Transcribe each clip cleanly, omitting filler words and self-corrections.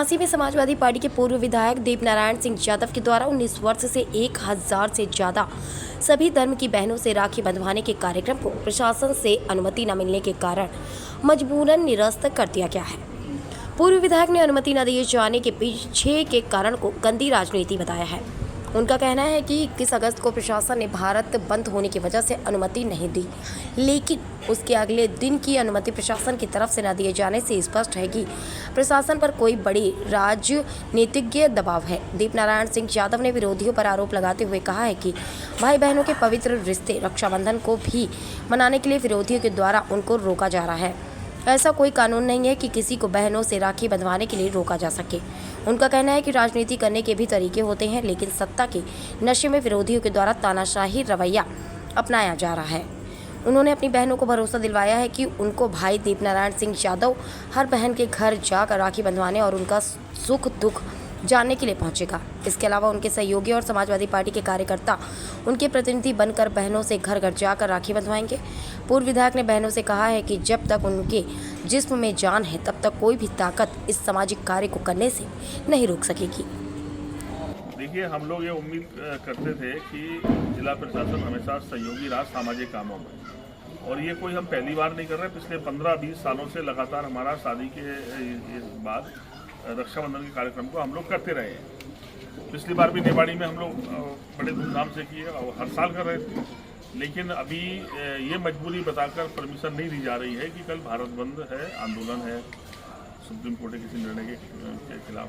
झांसी में समाजवादी पार्टी के पूर्व विधायक देवनारायण सिंह यादव के द्वारा 19 वर्ष से 1000 से ज़्यादा सभी धर्म की बहनों से राखी बंधवाने के कार्यक्रम को प्रशासन से अनुमति न मिलने के कारण मजबूरन निरस्त कर दिया गया है। पूर्व विधायक ने अनुमति न दिए जाने के पीछे के कारण को गंदी राजनीति बताया है। उनका कहना है कि 21 अगस्त को प्रशासन ने भारत बंद होने की वजह से अनुमति नहीं दी, लेकिन उसके अगले दिन की अनुमति प्रशासन की तरफ से न दिए जाने से स्पष्ट है कि प्रशासन पर कोई बड़ी राजनीतिक दबाव है। देवनारायण सिंह यादव ने विरोधियों पर आरोप लगाते हुए कहा है कि भाई बहनों के पवित्र रिश्ते रक्षाबंधन को भी मनाने के लिए विरोधियों के द्वारा उनको रोका जा रहा है। ऐसा कोई कानून नहीं है कि किसी को बहनों से राखी बंधवाने के लिए रोका जा सके। उनका कहना है कि राजनीति करने के भी तरीके होते हैं, लेकिन सत्ता के नशे में विरोधियों के द्वारा तानाशाही रवैया अपनाया जा रहा है। उन्होंने अपनी बहनों को भरोसा दिलवाया है कि उनको भाई देवनारायण सिंह यादव हर बहन के घर जाकर राखी बंधवाने और उनका सुख दुख जानने के लिए पहुंचेगा। इसके अलावा उनके सहयोगी और समाजवादी पार्टी के कार्यकर्ता उनके प्रतिनिधि बनकर बहनों से घर घर जाकर राखी बंधवाएंगे। पूर्व विधायक ने बहनों से कहा है कि जब तक उनके जिस्म में जान है तब तक कोई भी ताकत इस सामाजिक कार्य को करने से नहीं रोक सकेगी। देखिए, हम लोग ये उम्मीद करते थे कि जिला प्रशासन हमेशा सहयोगी रहा सामाजिक कामों में, और ये कोई हम पहली बार नहीं कर रहे। पिछले 15-20 सालों से लगातार हमारा शादी के बाद रक्षाबंधन के कार्यक्रम को हम लोग करते रहे हैं। पिछली बार भी नेवाड़ी में हम लोग बड़े धूमधाम से किए और हर साल कर रहे थे, लेकिन अभी ये मजबूरी बताकर परमिशन नहीं दी जा रही है कि कल भारत बंद है, आंदोलन है सुप्रीम कोर्ट के किसी निर्णय के खिलाफ।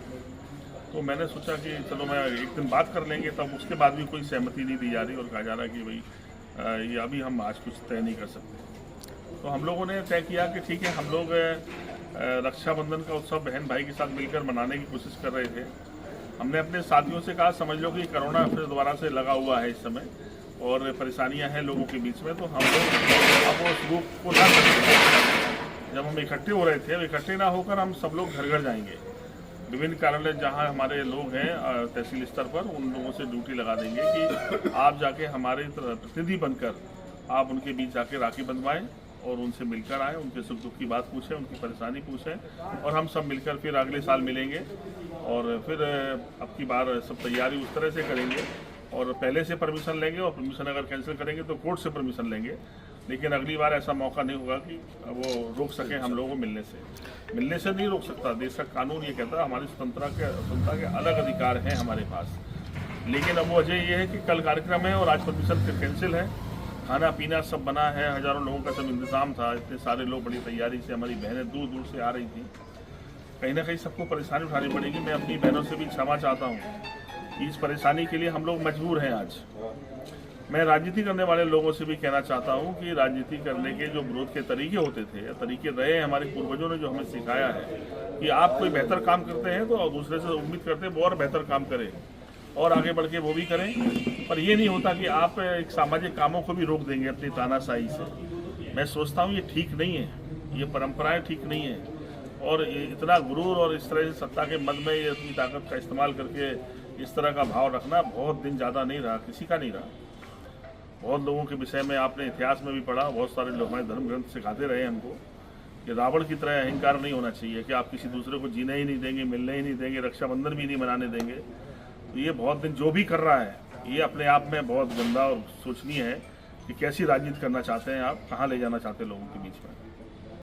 तो मैंने सोचा कि चलो मैं एक दिन बात कर लेंगे, तब उसके बाद भी कोई सहमति नहीं दी जा रही और कहा जा रहा है कि भाई ये अभी हम आज कुछ तय नहीं कर सकते। तो हम लोगों ने तय किया कि ठीक है, हम लोग रक्षाबंधन का उत्सव बहन भाई के साथ मिलकर मनाने की कोशिश कर रहे थे। हमने अपने साथियों से कहा, समझ लो कि कोरोना फिर दोबारा से लगा हुआ है इस समय और परेशानियां हैं लोगों के बीच में, तो हम लोग अब उस ग्रुप को ना करते। जब हम इकट्ठे हो रहे थे, इकट्ठे ना होकर हम सब लोग घर घर जाएंगे। विभिन्न कार्यालय जहां हमारे लोग हैं तहसील स्तर पर, उन लोगों से ड्यूटी लगा देंगे कि आप जाके हमारे प्रतिनिधि बनकर आप उनके बीच जाके राखी बंधवाएं और उनसे मिलकर आए, उनके सुख दुख की बात पूछें, उनकी परेशानी पूछें, और हम सब मिलकर फिर अगले साल मिलेंगे और फिर अब की बार सब तैयारी उस तरह से करेंगे और पहले से परमिशन लेंगे, और परमिशन अगर कैंसिल करेंगे तो कोर्ट से परमिशन लेंगे। लेकिन अगली बार ऐसा मौका नहीं होगा कि वो रोक सकें हम लोगों को मिलने से नहीं रोक सकता। देश का कानून ये कहता है, हमारी स्वतंत्रता के अलग अधिकार हैं हमारे पास। लेकिन अब वजह ये है कि कल कार्यक्रम है और आज परमिशन फिर कैंसिल है। खाना पीना सब बना है, हजारों लोगों का सब इंतजाम था, इतने सारे लोग बड़ी तैयारी से, हमारी बहनें दूर दूर से आ रही थी। कहीं ना कहीं सबको परेशानी उठानी पड़ेगी। मैं अपनी बहनों से भी क्षमा चाहता हूँ। इस परेशानी के लिए हम लोग मजबूर हैं आज। मैं राजनीति करने वाले लोगों से भी कहना चाहता हूँ कि राजनीति करने के जो विरोध के तरीके होते थे या तरीके रहे हैं, हमारे पूर्वजों ने जो हमें सिखाया है कि आप कोई बेहतर काम करते हैं तो दूसरे से उम्मीद करते हैं वो और बेहतर काम करें और आगे बढ़ के वो भी करें, पर ये नहीं होता कि आप एक सामाजिक कामों को भी रोक देंगे अपनी तानाशाही से। मैं सोचता हूँ ये ठीक नहीं है, ये परंपराएं ठीक नहीं है, और इतना गुरूर और इस तरह से सत्ता के मद में ये अपनी ताकत का इस्तेमाल करके इस तरह का भाव रखना बहुत दिन ज़्यादा नहीं रहा, किसी का नहीं रहा। बहुत लोगों के विषय में आपने इतिहास में भी पढ़ा, बहुत सारे लोग हमारे धर्म ग्रंथ सिखाते रहे हमको कि रावण की तरह अहंकार नहीं होना चाहिए कि आप किसी दूसरे को जीने ही नहीं देंगे, मिलने ही नहीं देंगे, रक्षाबंधन भी नहीं मनाने देंगे। तो ये बहुत दिन जो भी कर रहा है ये अपने आप में बहुत गंदा और सोचनीय है कि कैसी राजनीति करना चाहते हैं आप, कहाँ ले जाना चाहते हैं लोगों के बीच में।